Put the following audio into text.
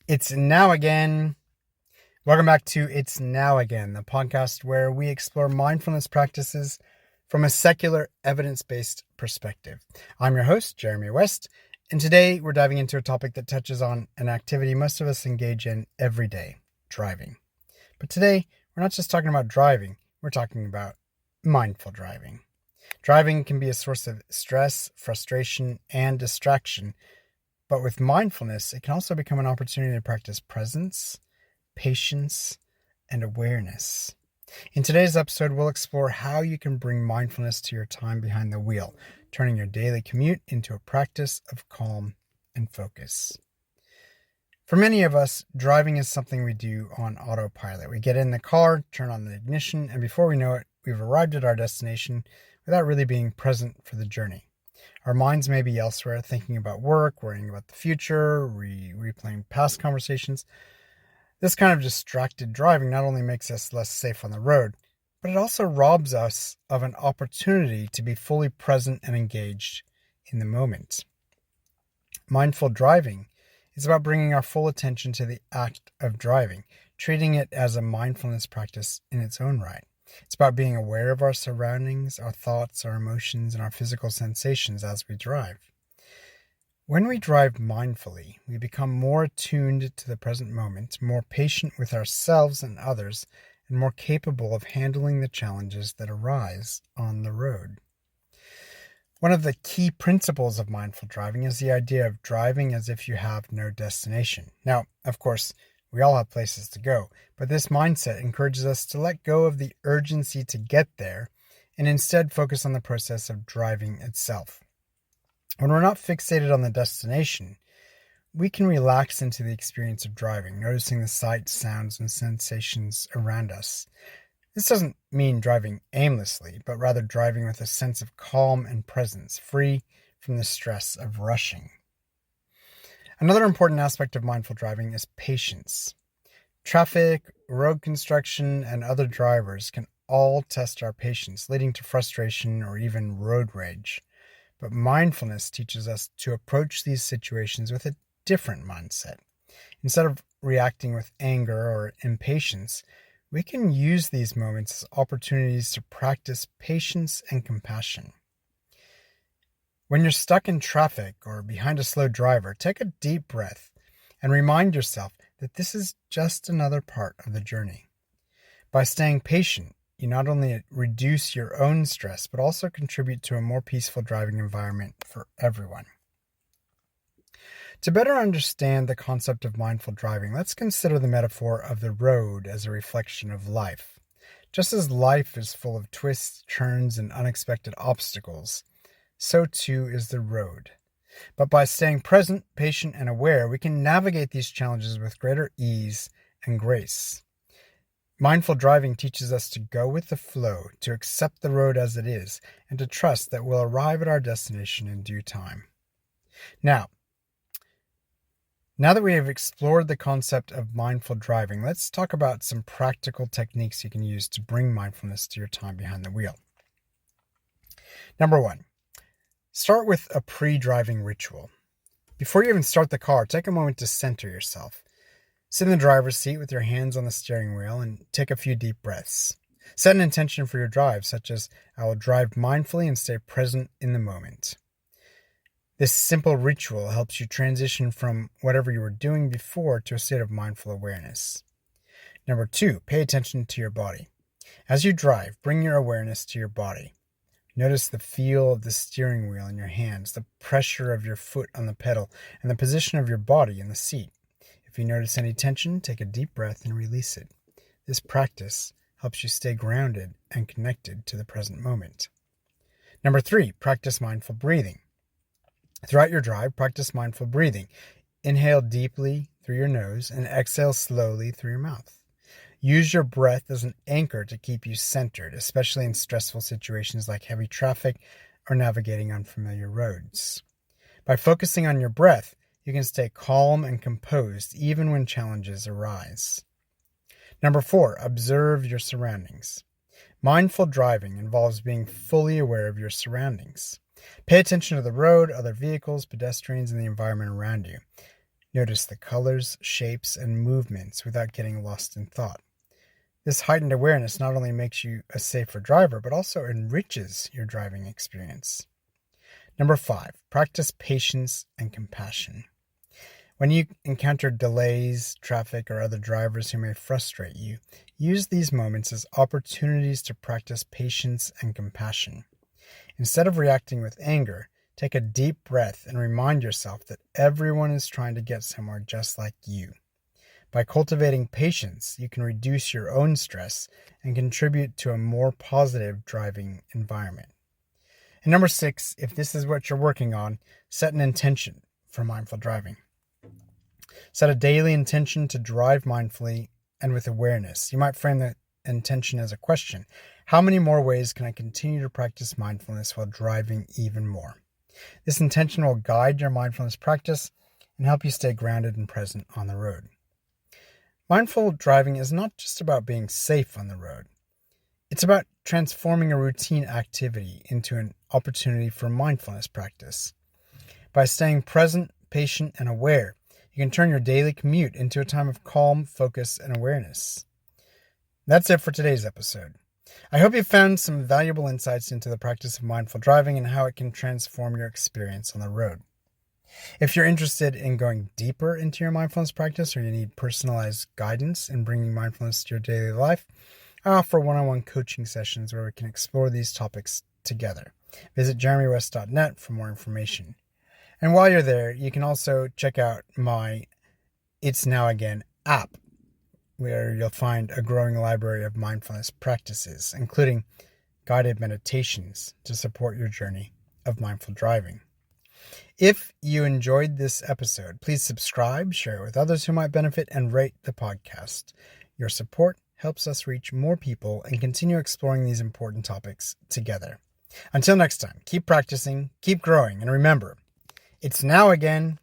It's now again. Welcome back to It's Now Again, the podcast where we explore mindfulness practices from a secular, evidence-based perspective. I'm your host, Jeremy West, and today we're diving into a topic that touches on an activity most of us engage in every day, driving. But today, we're not just talking about driving, we're talking about mindful driving. Driving can be a source of stress, frustration, and distraction, but with mindfulness, it can also become an opportunity to practice presence, patience, and awareness. In today's episode, we'll explore how you can bring mindfulness to your time behind the wheel, turning your daily commute into a practice of calm and focus. For many of us, driving is something we do on autopilot. We get in the car, turn on the ignition, and before we know it, we've arrived at our destination without really being present for the journey. Our minds may be elsewhere, thinking about work, worrying about the future, replaying past conversations. This kind of distracted driving not only makes us less safe on the road, but it also robs us of an opportunity to be fully present and engaged in the moment. Mindful driving is about bringing our full attention to the act of driving, treating it as a mindfulness practice in its own right. It's about being aware of our surroundings, our thoughts, our emotions, and our physical sensations as we drive. When we drive mindfully, we become more attuned to the present moment, more patient with ourselves and others, and more capable of handling the challenges that arise on the road. One of the key principles of mindful driving is the idea of driving as if you have no destination. Now, of course, we all have places to go, but this mindset encourages us to let go of the urgency to get there and instead focus on the process of driving itself. When we're not fixated on the destination, we can relax into the experience of driving, noticing the sights, sounds, and sensations around us. This doesn't mean driving aimlessly, but rather driving with a sense of calm and presence, free from the stress of rushing. Another important aspect of mindful driving is patience. Traffic, road construction, and other drivers can all test our patience, leading to frustration or even road rage. But mindfulness teaches us to approach these situations with a different mindset. Instead of reacting with anger or impatience, we can use these moments as opportunities to practice patience and compassion. When you're stuck in traffic or behind a slow driver, take a deep breath and remind yourself that this is just another part of the journey. By staying patient, you not only reduce your own stress, but also contribute to a more peaceful driving environment for everyone. To better understand the concept of mindful driving, let's consider the metaphor of the road as a reflection of life. Just as life is full of twists, turns, and unexpected obstacles, so too is the road. But by staying present, patient, and aware, we can navigate these challenges with greater ease and grace. Mindful driving teaches us to go with the flow, to accept the road as it is, and to trust that we'll arrive at our destination in due time. Now that we have explored the concept of mindful driving, let's talk about some practical techniques you can use to bring mindfulness to your time behind the wheel. Number 1, start with a pre-driving ritual. Before you even start the car, take a moment to center yourself. Sit in the driver's seat with your hands on the steering wheel and take a few deep breaths. Set an intention for your drive, such as, I will drive mindfully and stay present in the moment. This simple ritual helps you transition from whatever you were doing before to a state of mindful awareness. Number 2, pay attention to your body. As you drive, bring your awareness to your body. Notice the feel of the steering wheel in your hands, the pressure of your foot on the pedal, and the position of your body in the seat. If you notice any tension, take a deep breath and release it. This practice helps you stay grounded and connected to the present moment. Number 3, practice mindful breathing. Throughout your drive, practice mindful breathing. Inhale deeply through your nose and exhale slowly through your mouth. Use your breath as an anchor to keep you centered, especially in stressful situations like heavy traffic or navigating unfamiliar roads. By focusing on your breath, you can stay calm and composed even when challenges arise. Number 4, observe your surroundings. Mindful driving involves being fully aware of your surroundings. Pay attention to the road, other vehicles, pedestrians, and the environment around you. Notice the colors, shapes, and movements without getting lost in thought. This heightened awareness not only makes you a safer driver, but also enriches your driving experience. Number 5, practice patience and compassion. When you encounter delays, traffic, or other drivers who may frustrate you, use these moments as opportunities to practice patience and compassion. Instead of reacting with anger, take a deep breath and remind yourself that everyone is trying to get somewhere just like you. By cultivating patience, you can reduce your own stress and contribute to a more positive driving environment. And number 6, if this is what you're working on, set an intention for mindful driving. Set a daily intention to drive mindfully and with awareness. You might frame the intention as a question. How many more ways can I continue to practice mindfulness while driving even more? This intention will guide your mindfulness practice and help you stay grounded and present on the road. Mindful driving is not just about being safe on the road. It's about transforming a routine activity into an opportunity for mindfulness practice. By staying present, patient, and aware, you can turn your daily commute into a time of calm, focus, and awareness. That's it for today's episode. I hope you found some valuable insights into the practice of mindful driving and how it can transform your experience on the road. If you're interested in going deeper into your mindfulness practice or you need personalized guidance in bringing mindfulness to your daily life, I offer one-on-one coaching sessions where we can explore these topics together. Visit jeremywest.net for more information. And while you're there, you can also check out my It's Now Again app, where you'll find a growing library of mindfulness practices, including guided meditations to support your journey of mindful driving. If you enjoyed this episode, please subscribe, share it with others who might benefit, and rate the podcast. Your support helps us reach more people and continue exploring these important topics together. Until next time, keep practicing, keep growing, and remember, it's now again.